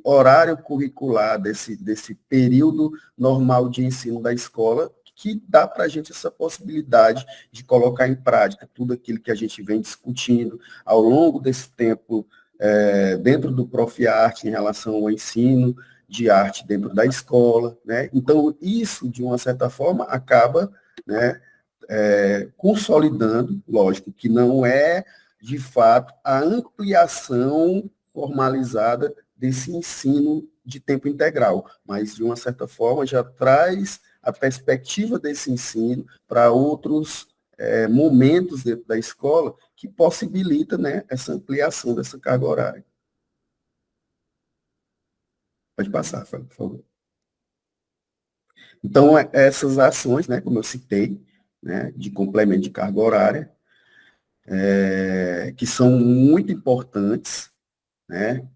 horário curricular, desse período normal de ensino da escola, que dá para a gente essa possibilidade de colocar em prática tudo aquilo que a gente vem discutindo ao longo desse tempo dentro do Profiarte em relação ao ensino de arte dentro da escola, né? Então, isso, de uma certa forma, acaba, né, consolidando, lógico, que não é, de fato, a ampliação formalizada desse ensino de tempo integral, mas, de uma certa forma, já traz a perspectiva desse ensino para outros momentos dentro da escola que possibilita, né, essa ampliação dessa carga horária. Pode passar, por favor. Então, essas ações, né, como eu citei, né, de complemento de carga horária, que são muito importantes, né,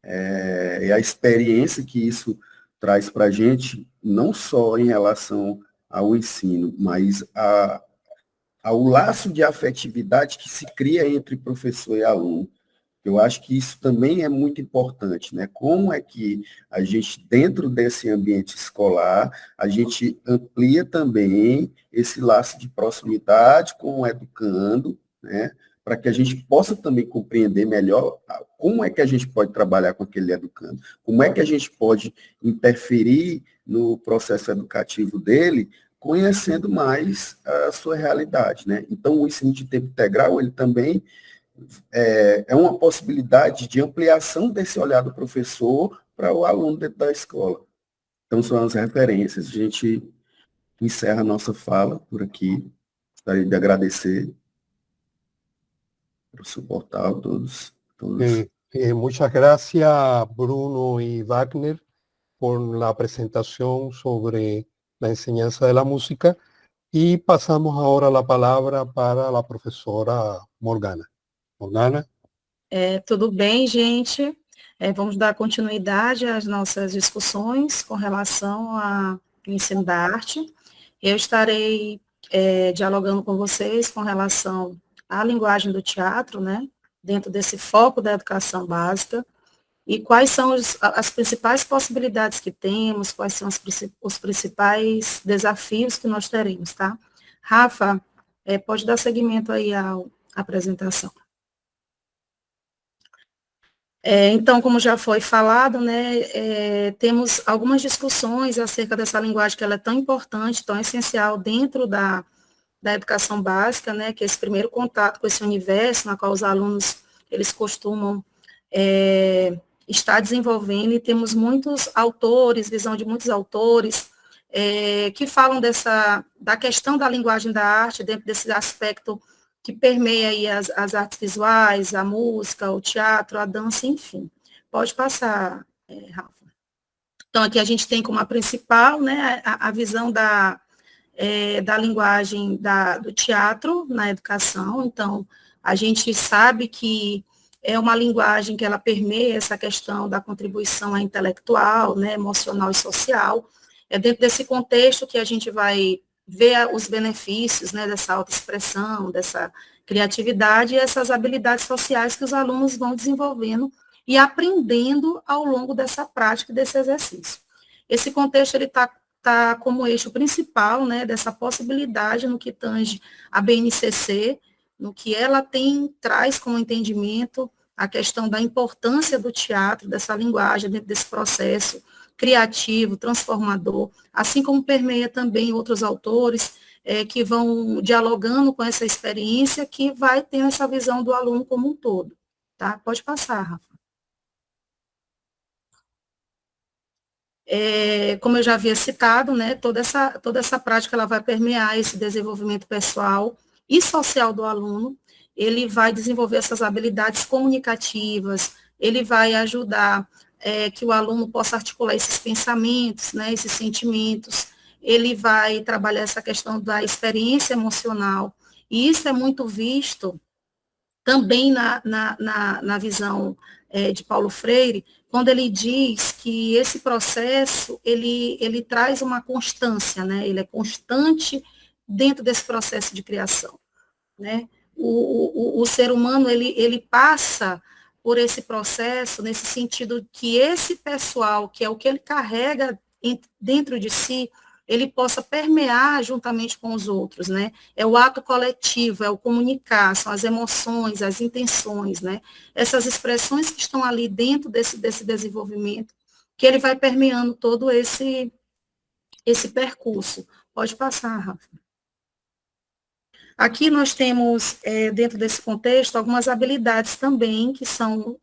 e a experiência que isso traz para a gente, não só em relação ao ensino, mas ao laço de afetividade que se cria entre professor e aluno. Eu acho que isso também é muito importante, né? Como é que a gente, dentro desse ambiente escolar, a gente amplia também esse laço de proximidade com o educando, né? Para que a gente possa também compreender melhor como é que a gente pode trabalhar com aquele educando, como é que a gente pode interferir no processo educativo dele, conhecendo mais a sua realidade, né? Então, o ensino de tempo integral, ele também é uma possibilidade de ampliação desse olhar do professor para o aluno dentro da escola. Então, são as referências. A gente encerra a nossa fala por aqui. Gostaria de agradecer por suportar todos. Muchas gracias, Bruno y Wagner, por la presentación sobre la enseñanza de la música. Y pasamos ahora la palabra para la profesora Morgana. Morgana. Tudo bem, gente? Vamos dar continuidade às nossas discussões com relação ao ensino da arte. Eu estarei dialogando com vocês com relação à linguagem do teatro, né, dentro desse foco da educação básica, e quais são as principais possibilidades que temos, quais são os principais desafios que nós teremos, tá? Rafa, pode dar seguimento aí à apresentação. Então, como já foi falado, né, temos algumas discussões acerca dessa linguagem que ela é tão importante, tão essencial dentro da educação básica, né, que é esse primeiro contato com esse universo, na qual os alunos, eles costumam estar desenvolvendo, e temos muitos autores, visão de muitos autores, que falam da questão da linguagem da arte, dentro desse aspecto que permeia aí as artes visuais, a música, o teatro, a dança, enfim. Pode passar, Rafa. Então, aqui a gente tem como a principal, né, a visão da linguagem do teatro na educação. Então, a gente sabe que é uma linguagem que ela permeia essa questão da contribuição intelectual, né, emocional e social. É dentro desse contexto que a gente vai ver os benefícios, né, dessa autoexpressão, dessa criatividade e essas habilidades sociais que os alunos vão desenvolvendo e aprendendo ao longo dessa prática, desse exercício. Esse contexto ele está como eixo principal, né, dessa possibilidade no que tange a BNCC, no que ela traz como entendimento a questão da importância do teatro, dessa linguagem, dentro desse processo criativo, transformador, assim como permeia também outros autores que vão dialogando com essa experiência, que vai tendo essa visão do aluno como um todo. Tá? Pode passar, Rafa. Como eu já havia citado, né, toda essa prática ela vai permear esse desenvolvimento pessoal e social do aluno. Ele vai desenvolver essas habilidades comunicativas, ele vai ajudar que o aluno possa articular esses pensamentos, né, esses sentimentos, ele vai trabalhar essa questão da experiência emocional, e isso é muito visto também na visão de Paulo Freire, quando ele diz que esse processo, ele traz uma constância, né, ele é constante dentro desse processo de criação, né. O ser humano, ele passa por esse processo, nesse sentido que esse pessoal, que é o que ele carrega dentro de si, ele possa permear juntamente com os outros, né? É o ato coletivo, é o comunicar, são as emoções, as intenções, né? Essas expressões que estão ali dentro desse desenvolvimento, que ele vai permeando todo esse percurso. Pode passar, Rafa. Aqui nós temos, dentro desse contexto, algumas habilidades também que são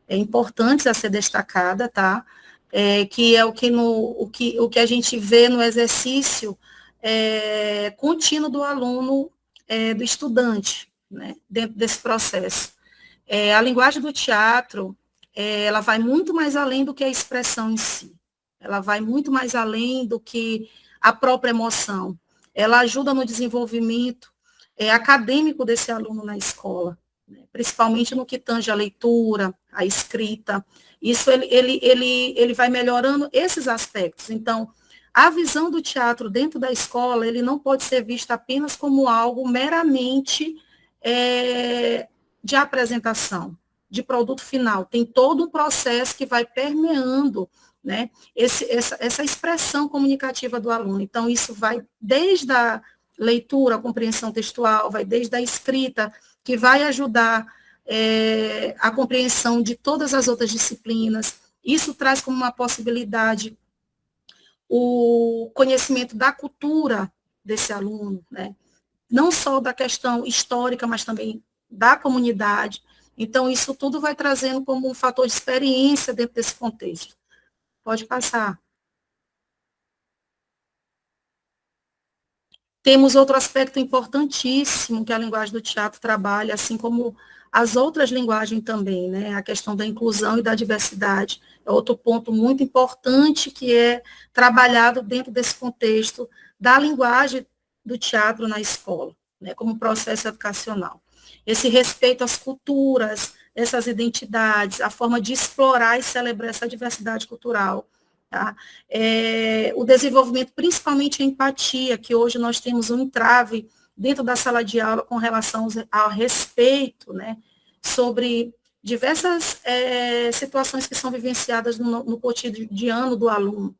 importantes a ser destacada, tá? Que é o que a gente vê no exercício contínuo do aluno, do estudante, né? Dentro desse processo. A linguagem do teatro, ela vai muito mais além do que a expressão em si. Ela vai muito mais além do que a própria emoção. Ela ajuda no desenvolvimento acadêmico desse aluno na escola, né, principalmente no que tange a leitura, a escrita. Isso ele vai melhorando esses aspectos. Então, a visão do teatro dentro da escola, ele não pode ser visto apenas como algo meramente de apresentação, de produto final. Tem todo um processo que vai permeando, né, essa expressão comunicativa do aluno. Então, isso vai desde a leitura, a compreensão textual, vai desde a escrita, que vai ajudar a compreensão de todas as outras disciplinas. Isso traz como uma possibilidade o conhecimento da cultura desse aluno, né? Não só da questão histórica, mas também da comunidade. Então, isso tudo vai trazendo como um fator de experiência dentro desse contexto. Pode passar. Temos outro aspecto importantíssimo que a linguagem do teatro trabalha, assim como as outras linguagens também, né? A questão da inclusão e da diversidade. É outro ponto muito importante que é trabalhado dentro desse contexto da linguagem do teatro na escola, né? Como processo educacional. Esse respeito às culturas, essas identidades, a forma de explorar e celebrar essa diversidade cultural. Tá? O desenvolvimento, principalmente a empatia, que hoje nós temos um entrave dentro da sala de aula com relação ao respeito, né, sobre diversas situações que são vivenciadas no cotidiano do aluno.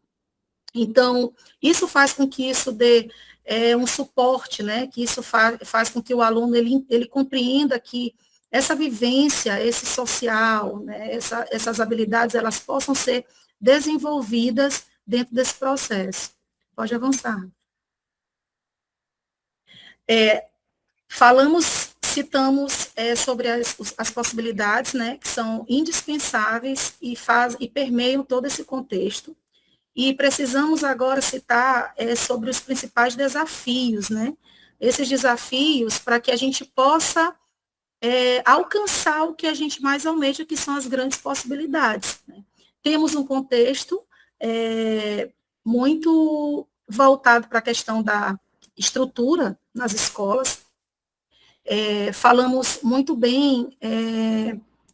Então, isso faz com que isso dê um suporte, né, que isso faz com que o aluno ele compreenda que essa vivência, esse social, né, essas habilidades, elas possam ser desenvolvidas dentro desse processo. Pode avançar. Citamos sobre as possibilidades, né, que são indispensáveis e permeiam todo esse contexto. E precisamos agora citar sobre os principais desafios, né? Esses desafios para que a gente possa alcançar o que a gente mais almeja, que são as grandes possibilidades, né? Temos um contexto muito voltado para a questão da estrutura nas escolas. Falamos muito bem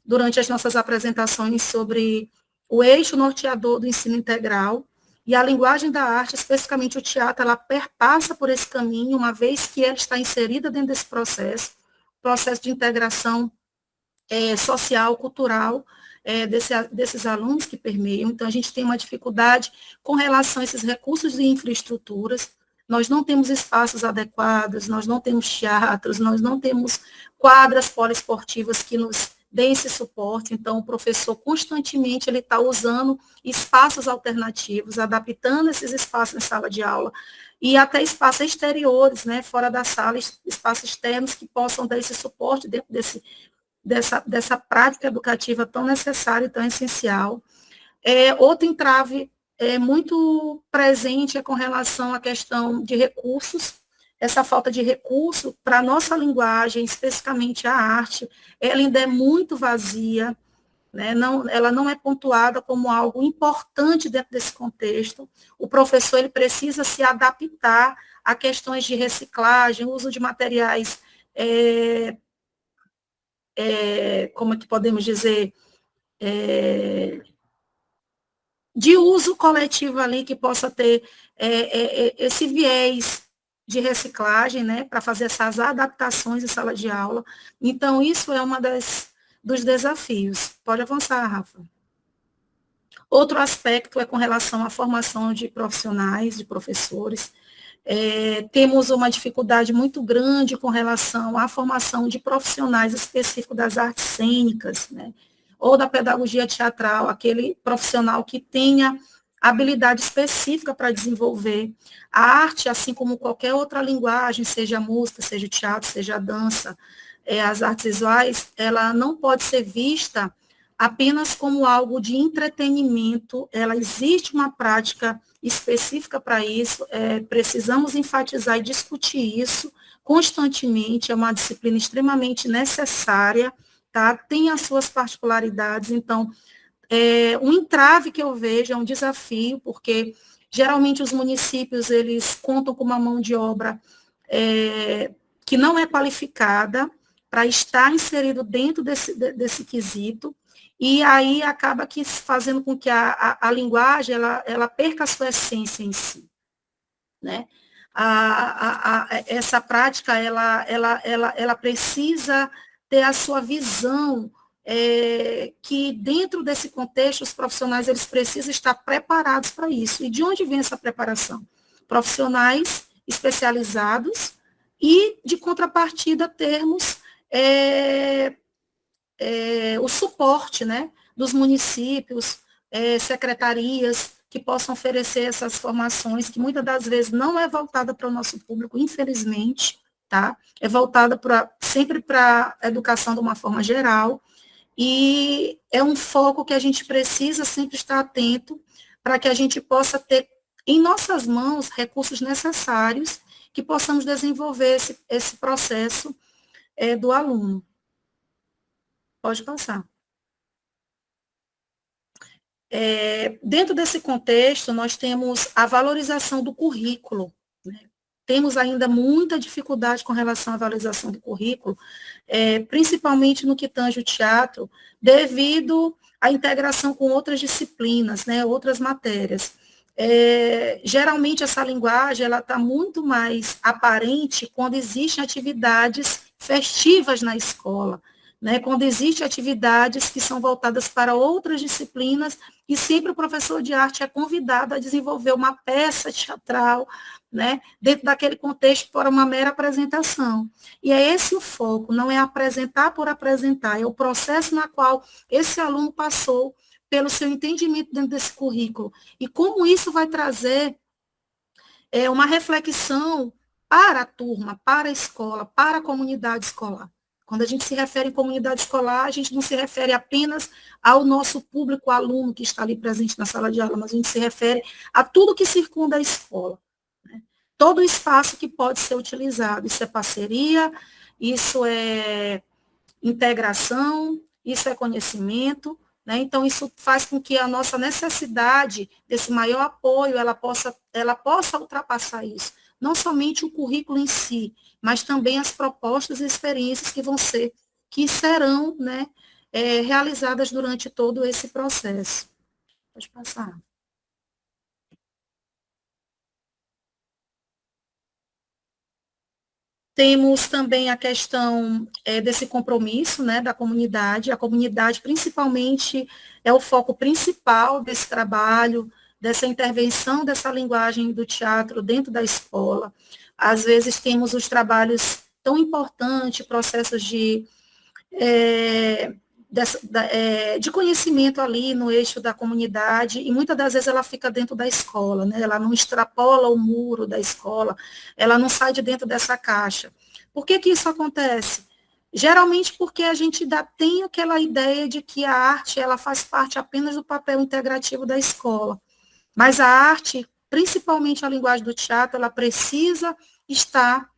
durante as nossas apresentações sobre o eixo norteador do ensino integral e a linguagem da arte, especificamente o teatro, ela perpassa por esse caminho, uma vez que ela está inserida dentro desse processo de integração social, cultural, desses alunos que permeiam. Então, a gente tem uma dificuldade com relação a esses recursos de infraestruturas. Nós não temos espaços adequados, nós não temos teatros, nós não temos quadras poliesportivas que nos deem esse suporte. Então, o professor constantemente ele está usando espaços alternativos, adaptando esses espaços em sala de aula, e até espaços exteriores, né, fora da sala, espaços externos que possam dar esse suporte dentro dessa prática educativa tão necessária e tão essencial. Outro entrave muito presente com relação à questão de recursos. Essa falta de recurso para a nossa linguagem, especificamente a arte, ela ainda é muito vazia, né? Ela não é pontuada como algo importante dentro desse contexto. O professor ele precisa se adaptar a questões de reciclagem, uso de materiais, como é que podemos dizer, de uso coletivo ali, que possa ter esse viés de reciclagem, né, para fazer essas adaptações em sala de aula. Então, isso é uma dos desafios. Pode avançar, Rafa. Outro aspecto é com relação à formação de profissionais, de professores. Temos uma dificuldade muito grande com relação à formação de profissionais específicos das artes cênicas, né, ou da pedagogia teatral, aquele profissional que tenha habilidade específica para desenvolver a arte, assim como qualquer outra linguagem, seja a música, seja o teatro, seja a dança, as artes visuais, ela não pode ser vista apenas como algo de entretenimento, ela existe uma prática específica para isso, precisamos enfatizar e discutir isso constantemente, é uma disciplina extremamente necessária, tá? Tem as suas particularidades, então, um entrave que eu vejo é um desafio, porque geralmente os municípios, eles contam com uma mão de obra que não é qualificada para estar inserido dentro desse quesito, e aí acaba que fazendo com que a linguagem ela perca a sua essência em si, né? Essa prática ela precisa ter a sua visão, que dentro desse contexto os profissionais eles precisam estar preparados para isso. E de onde vem essa preparação? Profissionais especializados e, de contrapartida, termos o suporte, né, dos municípios, secretarias, que possam oferecer essas formações, que muitas das vezes não é voltada para o nosso público, infelizmente, tá? É voltada sempre para a educação de uma forma geral, e é um foco que a gente precisa sempre estar atento para que a gente possa ter em nossas mãos recursos necessários que possamos desenvolver esse processo do aluno. Pode passar. Dentro desse contexto, nós temos a valorização do currículo, né? Temos ainda muita dificuldade com relação à valorização do currículo, principalmente no que tange o teatro, devido à integração com outras disciplinas, né, outras matérias. Geralmente, essa linguagem está muito mais aparente quando existem atividades festivas na escola, né, quando existem atividades que são voltadas para outras disciplinas, e sempre o professor de arte é convidado a desenvolver uma peça teatral, né, dentro daquele contexto para uma mera apresentação. E é esse o foco, não é apresentar por apresentar, é o processo na qual esse aluno passou pelo seu entendimento dentro desse currículo. E como isso vai trazer uma reflexão para a turma, para a escola, para a comunidade escolar. Quando a gente se refere em comunidade escolar, a gente não se refere apenas ao nosso público aluno que está ali presente na sala de aula, mas a gente se refere a tudo que circunda a escola, né? Todo o espaço que pode ser utilizado. Isso é parceria, isso é integração, isso é conhecimento, né? Então, isso faz com que a nossa necessidade desse maior apoio, ela possa ultrapassar isso. Não somente o currículo em si, mas também as propostas e experiências que serão, né, realizadas durante todo esse processo. Pode passar. Temos também a questão desse compromisso, né, da comunidade. A comunidade, principalmente, é o foco principal desse trabalho, dessa intervenção dessa linguagem do teatro dentro da escola. Às vezes temos os trabalhos tão importantes, processos de conhecimento ali no eixo da comunidade, e muitas das vezes ela fica dentro da escola, né? Ela não extrapola o muro da escola, ela não sai de dentro dessa caixa. Por que que isso acontece? Geralmente porque a gente ainda tem aquela ideia de que a arte ela faz parte apenas do papel integrativo da escola, mas a arte, principalmente a linguagem do teatro, ela precisa estar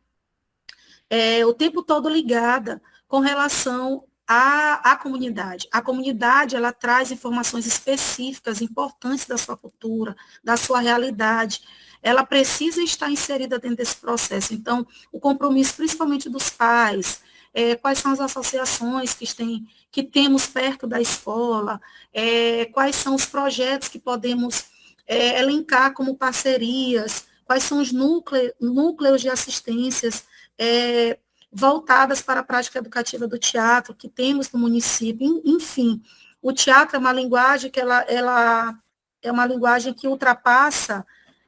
o tempo todo ligada com relação à comunidade. A comunidade, ela traz informações específicas, importantes da sua cultura, da sua realidade. Ela precisa estar inserida dentro desse processo. Então, o compromisso, principalmente dos pais, quais são as associações que temos perto da escola, quais são os projetos que podemos elencar como parcerias, quais são os núcleos de assistências voltadas para a prática educativa do teatro que temos no município. Enfim, o teatro é uma linguagem que ela é uma linguagem que ultrapassa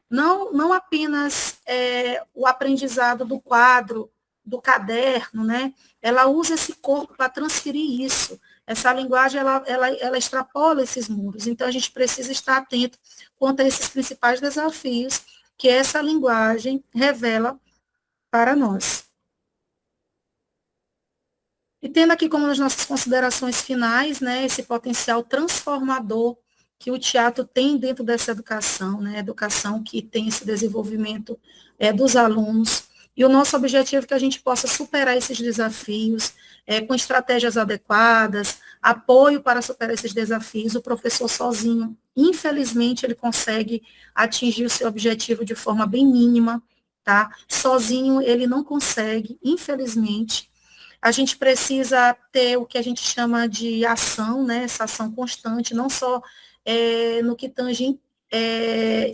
não apenas o aprendizado do quadro, do caderno, né? Ela usa esse corpo para transferir isso. Essa linguagem, ela extrapola esses muros. Então, a gente precisa estar atento quanto a esses principais desafios que essa linguagem revela para nós. E tendo aqui como nas nossas considerações finais, né, esse potencial transformador que o teatro tem dentro dessa educação, né, educação que tem esse desenvolvimento dos alunos, e o nosso objetivo é que a gente possa superar esses desafios com estratégias adequadas, apoio para superar esses desafios. O professor sozinho, infelizmente, ele consegue atingir o seu objetivo de forma bem mínima, tá? Sozinho ele não consegue, infelizmente. A gente precisa ter o que a gente chama de ação, né? Essa ação constante, não só no que tange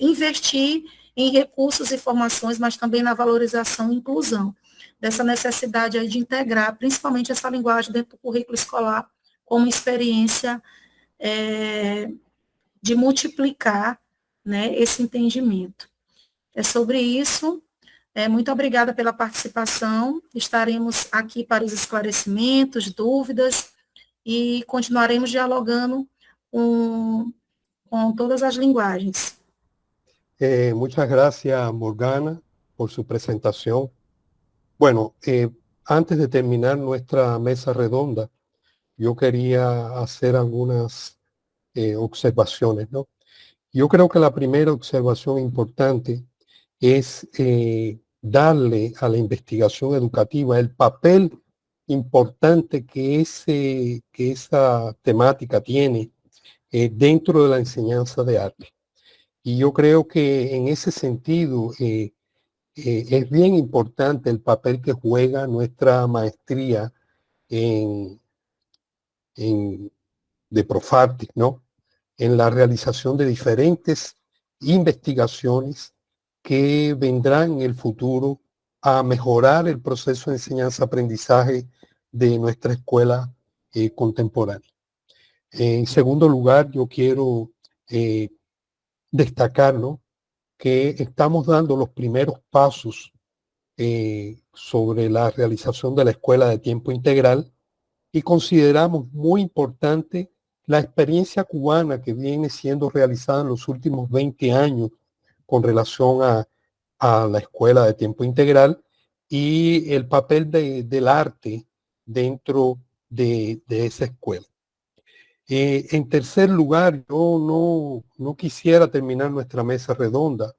investir em recursos e formações, mas também na valorização e inclusão, dessa necessidade aí de integrar, principalmente essa linguagem dentro do currículo escolar, como experiência de multiplicar, né, esse entendimento. É sobre isso. Muito obrigada pela participação. Estaremos aqui para os esclarecimentos, dúvidas, e continuaremos dialogando com todas as linguagens. Muchas gracias, Morgana, por su presentación. Bueno, antes de terminar nuestra mesa redonda, yo quería hacer algunas observaciones, ¿no? Yo creo que la primera observación importante es darle a la investigación educativa el papel importante que esa temática tiene dentro de la enseñanza de arte. Y yo creo que en ese sentido es bien importante el papel que juega nuestra maestría de Profartic, ¿no? En la realización de diferentes investigaciones que vendrán en el futuro a mejorar el proceso de enseñanza-aprendizaje de nuestra escuela contemporánea. En segundo lugar, yo quiero destacar, ¿no?, que estamos dando los primeros pasos sobre la realización de la escuela de tiempo integral y consideramos muy importante la experiencia cubana que viene siendo realizada en los últimos 20 años con relación a la escuela de tiempo integral y el papel del arte dentro de esa escuela. En tercer lugar, yo no quisiera terminar nuestra mesa redonda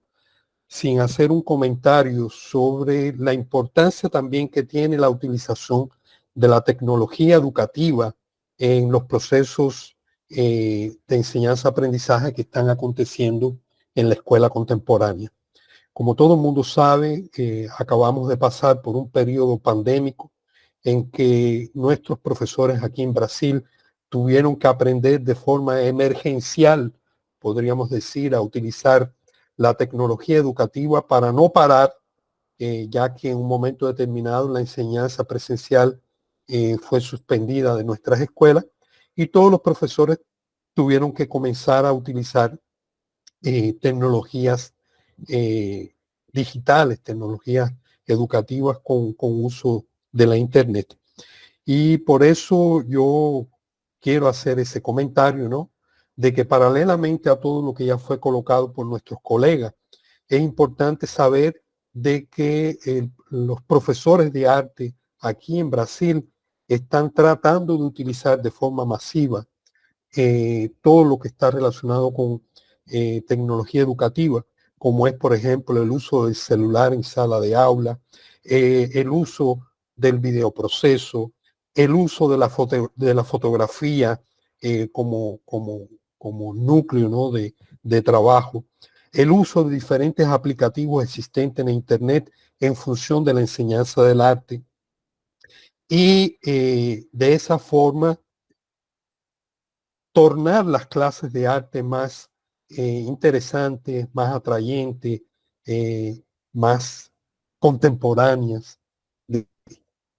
sin hacer un comentario sobre la importancia también que tiene la utilización de la tecnología educativa en los procesos de enseñanza-aprendizaje que están aconteciendo en la escuela contemporánea. Como todo el mundo sabe, acabamos de pasar por un periodo pandémico en que nuestros profesores aquí en Brasil tuvieron que aprender de forma emergencial, podríamos decir, a utilizar la tecnología educativa para no parar, ya que en un momento determinado la enseñanza presencial fue suspendida de nuestras escuelas y todos los profesores tuvieron que comenzar a utilizar tecnologías digitales, tecnologías educativas con uso de la Internet. Y por eso yo quiero hacer ese comentario, ¿no?, de que paralelamente a todo lo que ya fue colocado por nuestros colegas, es importante saber de que los profesores de arte aquí en Brasil están tratando de utilizar de forma masiva todo lo que está relacionado con tecnología educativa, como es, por ejemplo, el uso del celular en sala de aula, el uso del videoproceso, el uso de la fotografía como núcleo, ¿no?, de trabajo, el uso de diferentes aplicativos existentes en Internet en función de la enseñanza del arte. Y de esa forma, tornar las clases de arte más interesantes, más atrayentes, más contemporáneas,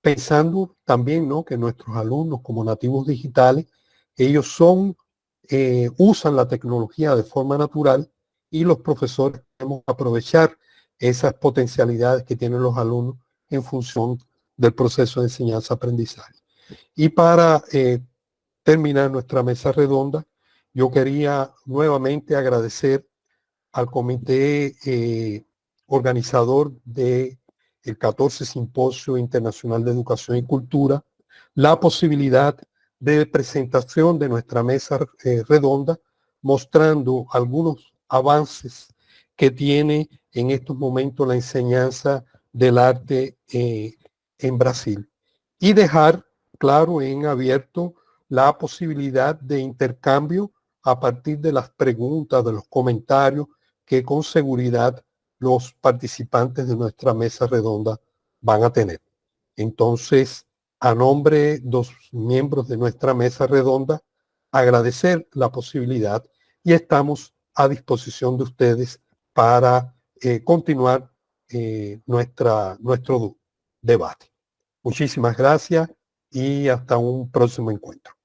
pensando también, ¿no?, que nuestros alumnos como nativos digitales, ellos usan la tecnología de forma natural y los profesores debemos aprovechar esas potencialidades que tienen los alumnos en función del proceso de enseñanza-aprendizaje. Y para terminar nuestra mesa redonda, yo quería nuevamente agradecer al comité organizador del 14 Simposio Internacional de Educación y Cultura la posibilidad de presentación de nuestra mesa redonda, mostrando algunos avances que tiene en estos momentos la enseñanza del arte en Brasil. Y dejar claro en abierto la posibilidad de intercambio a partir de las preguntas, de los comentarios que con seguridad los participantes de nuestra mesa redonda van a tener. Entonces, a nombre de los miembros de nuestra mesa redonda, agradecer la posibilidad y estamos a disposición de ustedes para continuar nuestro debate. Muchísimas gracias y hasta un próximo encuentro.